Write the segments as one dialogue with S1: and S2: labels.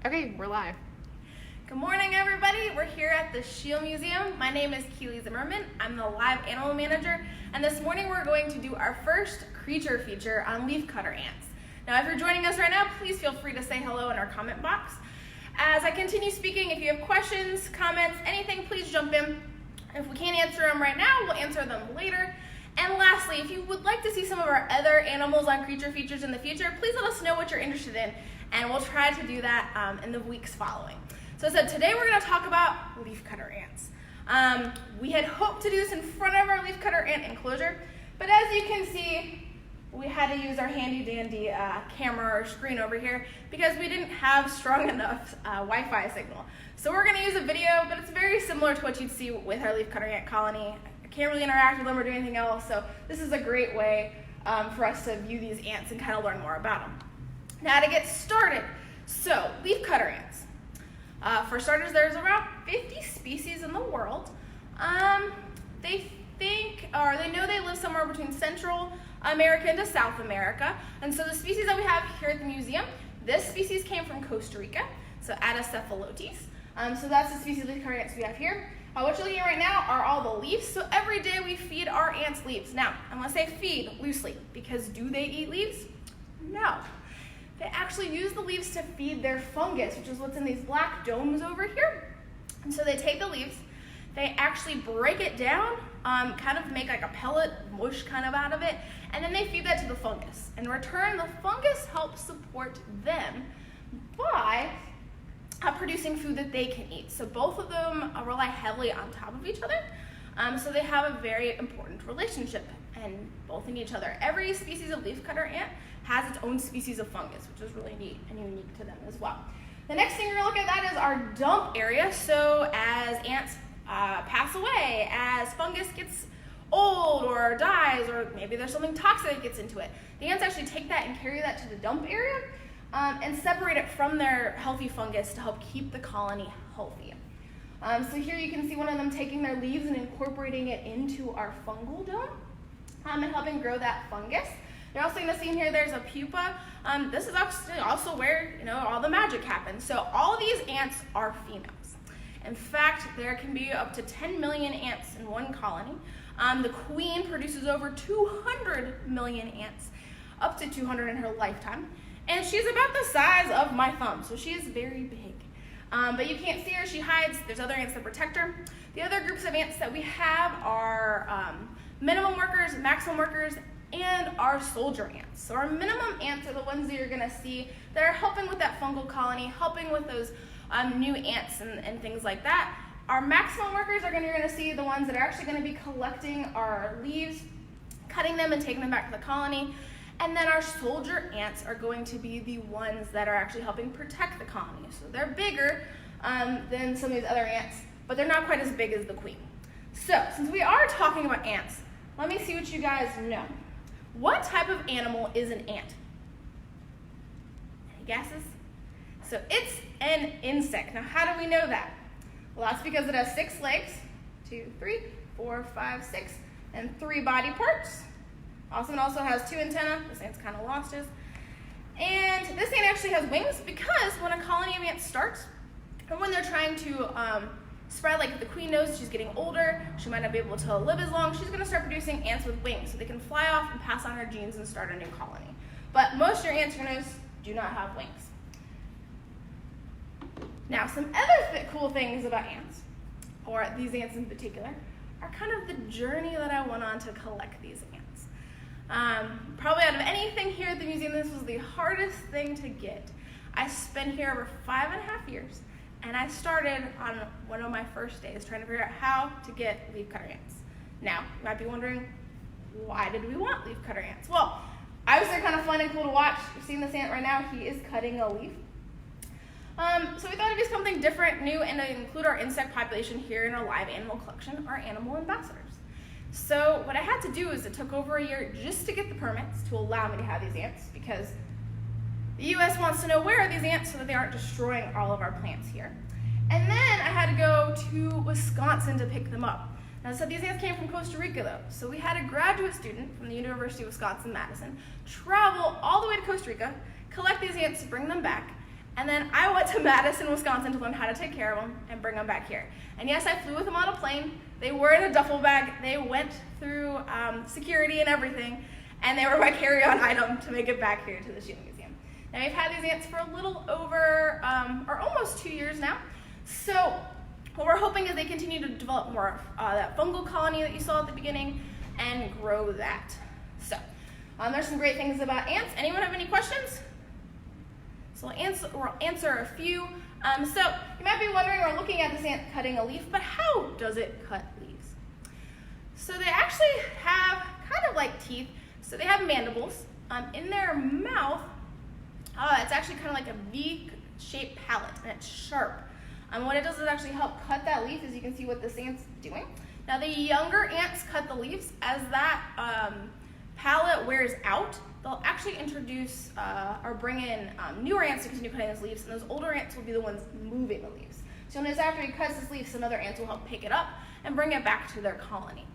S1: Okay, we're live.
S2: Good morning, everybody. We're here at the Schiele Museum. My name is Keely Zimmerman. I'm the live animal manager, and this morning we're going to do our first creature feature on leafcutter ants. Now, if you're joining us right now, please feel free to say hello in our comment box. As I continue speaking, if you have questions, comments, anything, please jump in. If we can't answer them right now, we'll answer them later. And lastly, if you would like to see some of our other animals on creature features in the future, please let us know what you're interested in, and we'll try to do that in the weeks following. So today we're going to talk about leafcutter ants. We had hoped to do this in front of our leafcutter ant enclosure, but as you can see, we had to use our handy dandy camera or screen over here because we didn't have strong enough Wi-Fi signal. So we're going to use a video, but it's very similar to what you'd see with our leafcutter ant colony. I can't really interact with them or do anything else, so this is a great way for us to view these ants and kind of learn more about them. Now to get started, so leafcutter ants. For starters, there's around 50 species in the world. They know they live somewhere between Central America and South America. And so the species that we have here at the museum, this species came from Costa Rica, so Adacephalotes. So that's the species of leafcutter ants we have here. What you're looking at right now are all the leaves. So every day we feed our ants leaves. Now, I'm going to say feed loosely, because do they eat leaves? No. They actually use the leaves to feed their fungus, which is what's in these black domes over here. And so they take the leaves, they actually break it down, kind of make like a pellet, mush kind of out of it, and then they feed that to the fungus. In return, the fungus helps support them by producing food that they can eat. So both of them rely heavily on top of each other. So they have a very important relationship and both in each other. Every species of leafcutter ant has its own species of fungus, which is really neat and unique to them as well. The next thing we're gonna look at that is our dump area. So as ants pass away, as fungus gets old or dies, or maybe there's something toxic that gets into it, the ants actually take that and carry that to the dump area and separate it from their healthy fungus to help keep the colony healthy. So here you can see one of them taking their leaves and incorporating it into our fungal dome and helping grow that fungus. You're also going to see in here there's a pupa. This is actually also where all the magic happens. So all of these ants are females. In fact, there can be up to 10 million ants in one colony. The queen produces over 200 million ants, up to 200 in her lifetime. And she's about the size of my thumb, so she is very big. But you can't see her, she hides. There's other ants that protect her. The other groups of ants that we have are minimum workers, maximum workers, and our soldier ants. So our minimum ants are the ones that you're gonna see that are helping with that fungal colony, helping with those new ants and things like that. Our maximum workers you're gonna see the ones that are actually gonna be collecting our leaves, cutting them and taking them back to the colony. And then our soldier ants are going to be the ones that are actually helping protect the colony. So they're bigger than some of these other ants, but they're not quite as big as the queen. So since we are talking about ants, let me see what you guys know. What type of animal is an ant? Any guesses? So it's an insect. Now how do we know that? Well, that's because it has 6 legs, 2, 3, 4, 5, 6, and 3 body parts. It also has 2 antennae. This ant's kind of lost his. And this ant actually has wings because when a colony of ants starts, and when they're trying to spread, like if the queen knows she's getting older, she might not be able to live as long, she's going to start producing ants with wings so they can fly off and pass on her genes and start a new colony. But most of your ants you're going to notice do not have wings. Now, some other cool things about ants, or these ants in particular, are kind of the journey that I went on to collect these ants. Probably out of anything here at the museum, this was the hardest thing to get. I spent here over 5.5 years, and I started on one of my first days trying to figure out how to get leafcutter ants. Now, you might be wondering, why did we want leafcutter ants? Well, obviously they're kind of fun and cool to watch. You're seeing this ant right now, he is cutting a leaf. So we thought it'd be something different, new, and to include our insect population here in our live animal collection, our animal ambassadors. So what I had to do is it took over a year just to get the permits to allow me to have these ants, because the U.S. wants to know where are these ants so that they aren't destroying all of our plants here. And then I had to go to Wisconsin to pick them up. Now, so these ants came from Costa Rica, though. So we had a graduate student from the University of Wisconsin-Madison travel all the way to Costa Rica, collect these ants, bring them back, And then I went to Madison, Wisconsin to learn how to take care of them and bring them back here. And yes, I flew with them on a plane. They were in a duffel bag. They went through security and everything, and they were my carry-on item to make it back here to the Schiele Museum. Now we've had these ants for a little over, or almost 2 years now. So what we're hoping is they continue to develop more of that fungal colony that you saw at the beginning and grow that. So there's some great things about ants. Anyone have any questions? So we'll answer a few. So you might be wondering, we're looking at this ant cutting a leaf, but how does it cut leaves? So they actually have kind of like teeth. So they have mandibles. In their mouth, it's actually kind of like a V-shaped palate, and it's sharp. What it does is actually help cut that leaf, as you can see what this ant's doing. Now the younger ants cut the leaves. As that palate wears out, they'll actually introduce or bring in newer ants to continue cutting those leaves, and those older ants will be the ones moving the leaves. So notice after he cuts this leaf, some other ants will help pick it up and bring it back to their colony.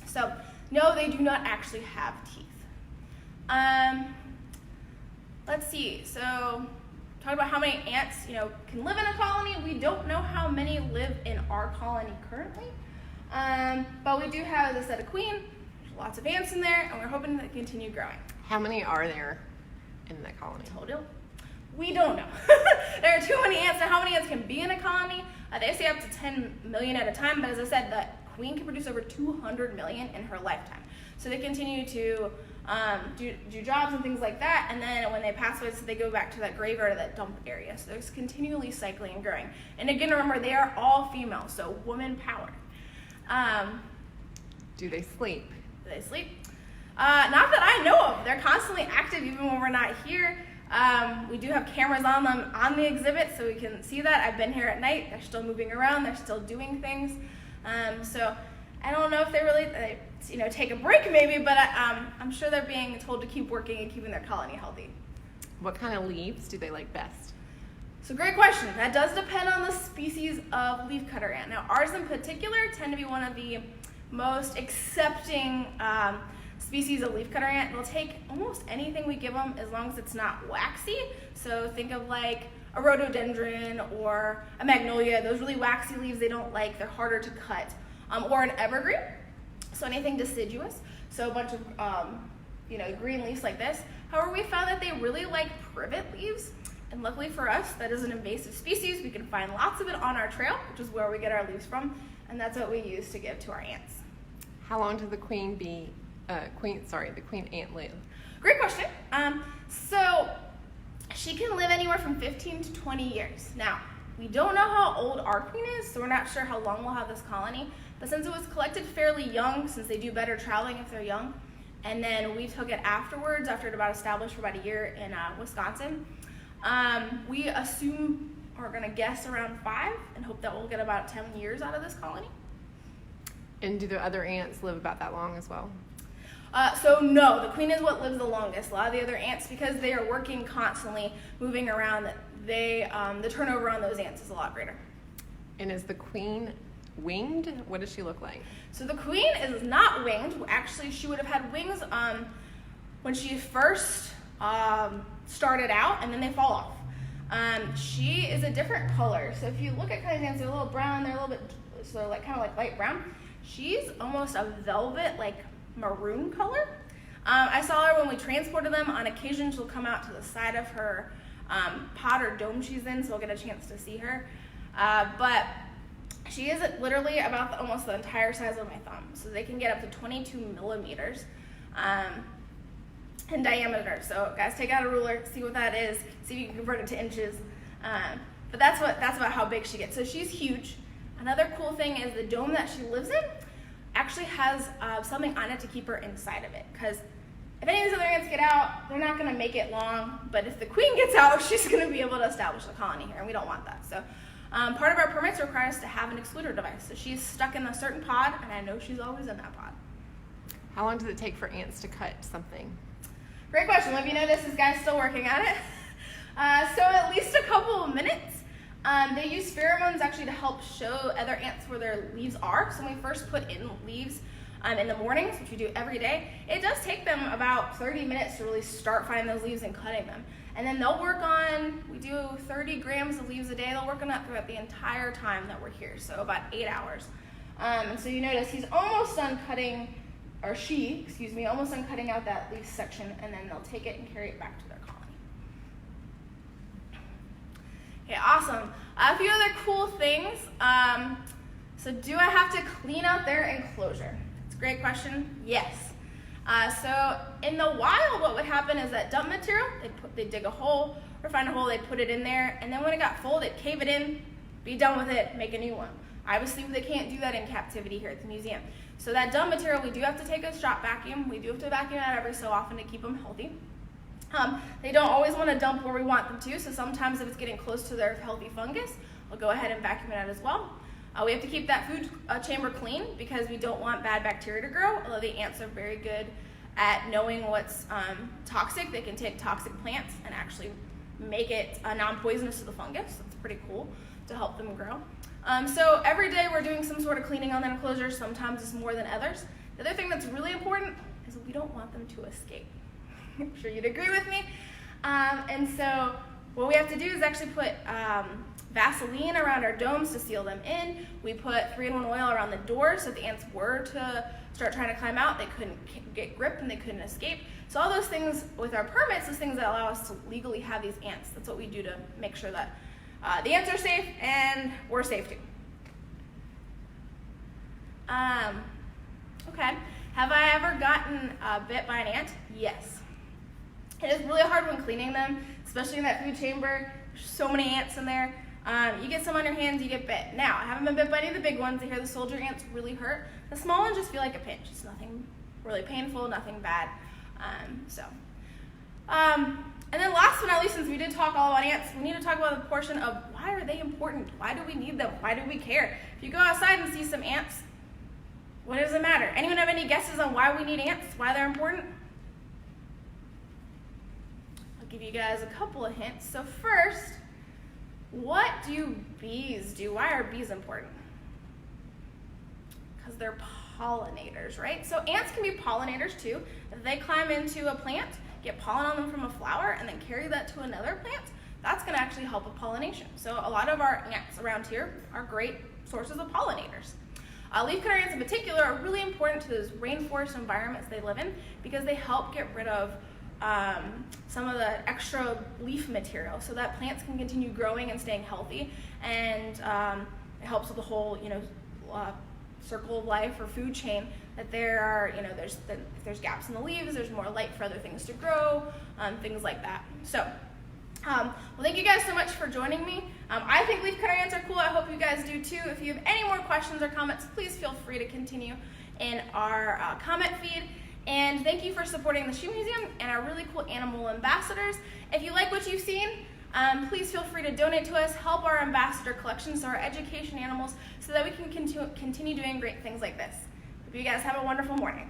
S2: So no, they do not actually have teeth. Let's see, so talk about how many ants can live in a colony. We don't know how many live in our colony currently, but we do have, as I said, a queen. Lots of ants in there, and we're hoping to continue growing.
S1: How many are there in the colony?
S2: Total? We don't know. There are too many ants. Now, how many ants can be in a colony? They say up to 10 million at a time, but as I said, the queen can produce over 200 million in her lifetime. So they continue to do jobs and things like that, and then when they pass away, so they go back to that graveyard or that dump area. So they're continually cycling and growing. And again, remember, they are all female, so woman power.
S1: Do they sleep?
S2: Do they sleep? Not that I know of. They're constantly active even when we're not here. We do have cameras on them on the exhibit, so we can see that. I've been here at night. They're still moving around. They're still doing things. So I don't know if they really take a break maybe, but I'm sure they're being told to keep working and keeping their colony healthy.
S1: What kind of leaves do they like best?
S2: So great question. That does depend on the species of leafcutter ant. Now ours in particular tend to be one of the most accepting species of leafcutter ant. They'll take almost anything we give them as long as it's not waxy. So think of like a rhododendron or a magnolia. Those really waxy leaves they don't like. They're harder to cut. Or an evergreen. So anything deciduous. So a bunch of green leaves like this. However, we found that they really like privet leaves. And luckily for us, that is an invasive species. We can find lots of it on our trail, which is where we get our leaves from. And that's what we use to give to our ants.
S1: How long does the queen ant live?
S2: Great question. So she can live anywhere from 15 to 20 years. Now, we don't know how old our queen is, so we're not sure how long we'll have this colony. But since it was collected fairly young, since they do better traveling if they're young, and then we took it afterwards, after it about established for about a year in Wisconsin, we assume, or we're gonna guess around 5, and hope that we'll get about 10 years out of this colony.
S1: And do the other ants live about that long as well?
S2: So no, the queen is what lives the longest. A lot of the other ants, because they are working constantly, moving around, the turnover on those ants is a lot greater.
S1: And is the queen winged? What does she look like?
S2: So the queen is not winged. Actually, she would have had wings when she first started out, and then they fall off. She is a different color. So if you look at kind of ants, they're a little brown. They're a little bit, so like kind of like light brown. She's almost a velvet, like maroon color. I saw her when we transported them. On occasion, she'll come out to the side of her pod or dome she's in, so we'll get a chance to see her. But she is literally about almost the entire size of my thumb. So they can get up to 22 millimeters in diameter. So guys, take out a ruler, see what that is, see if you can convert it to inches. But that's about how big she gets. So she's huge. Another cool thing is the dome that she lives in actually has something on it to keep her inside of it. Because if any of these other ants get out, they're not going to make it long. But if the queen gets out, she's going to be able to establish a colony here, and we don't want that. So part of our permits require us to have an excluder device. So she's stuck in a certain pod, and I know she's always in that pod.
S1: How long does it take for ants to cut something?
S2: Great question. Let me know this guy's still working on it. So at least a couple of minutes. They use pheromones actually to help show other ants where their leaves are. So when we first put in leaves, in the mornings, which we do every day, it does take them about 30 minutes to really start finding those leaves and cutting them. And then they'll work on, we do 30 grams of leaves a day. They'll work on that throughout the entire time that we're here, so about 8 hours. And so you notice he's almost done cutting, or she, excuse me, almost done cutting out that leaf section, and then they'll take it and carry it back to their colony. Okay, awesome. A few other cool things. So do I have to clean out their enclosure? It's a great question. Yes. So in the wild, what would happen is that dump material, they'd dig a hole or find a hole, they'd put it in there, and then when it got full, they'd cave it in, be done with it, make a new one. Obviously, they can't do that in captivity here at the museum. So that dump material, we do have to take a shop vacuum. We do have to vacuum it out every so often to keep them healthy. They don't always want to dump where we want them to, so sometimes if it's getting close to their healthy fungus, we'll go ahead and vacuum it out as well. We have to keep that food chamber clean because we don't want bad bacteria to grow, although the ants are very good at knowing what's toxic. They can take toxic plants and actually make it non-poisonous to the fungus. That's pretty cool to help them grow. So every day we're doing some sort of cleaning on the enclosure. Sometimes it's more than others. The other thing that's really important is we don't want them to escape. I'm sure you'd agree with me. And so what we have to do is actually put Vaseline around our domes to seal them in. We put 3-in-1 oil around the door so if the ants were to start trying to climb out, they couldn't get gripped and they couldn't escape. So all those things with our permits, those things that allow us to legally have these ants. That's what we do to make sure that the ants are safe and we're safe too. Okay, have I ever gotten bit by an ant? Yes. It is really hard when cleaning them, especially in that food chamber. There's so many ants in there. You get some on your hands, you get bit. Now, I haven't been bit by any of the big ones. I hear the soldier ants really hurt. The small ones just feel like a pinch. It's nothing really painful, nothing bad. And then last but not least, since we did talk all about ants, we need to talk about the portion of why are they important? Why do we need them? Why do we care? If you go outside and see some ants, what does it matter? Anyone have any guesses on why we need ants? Why they're important? I'll give you guys a couple of hints. So first, what do bees do? Why are bees important? Because they're pollinators, right? So ants can be pollinators too. If they climb into a plant, get pollen on them from a flower, and then carry that to another plant, that's going to actually help with pollination. So a lot of our ants around here are great sources of pollinators. Leafcutter ants in particular are really important to those rainforest environments they live in because they help get rid of some of the extra leaf material so that plants can continue growing and staying healthy, and it helps with the whole, circle of life or food chain, that there are, if there's gaps in the leaves, there's more light for other things to grow, things like that. So, well, thank you guys so much for joining me. I think leafcutter ants are cool. I hope you guys do too. If you have any more questions or comments, please feel free to continue in our comment feed. And thank you for supporting the Schiele Museum and our really cool animal ambassadors. If you like what you've seen, please feel free to donate to us, help our ambassador collections, so our education animals, so that we can continue doing great things like this. Hope you guys have a wonderful morning.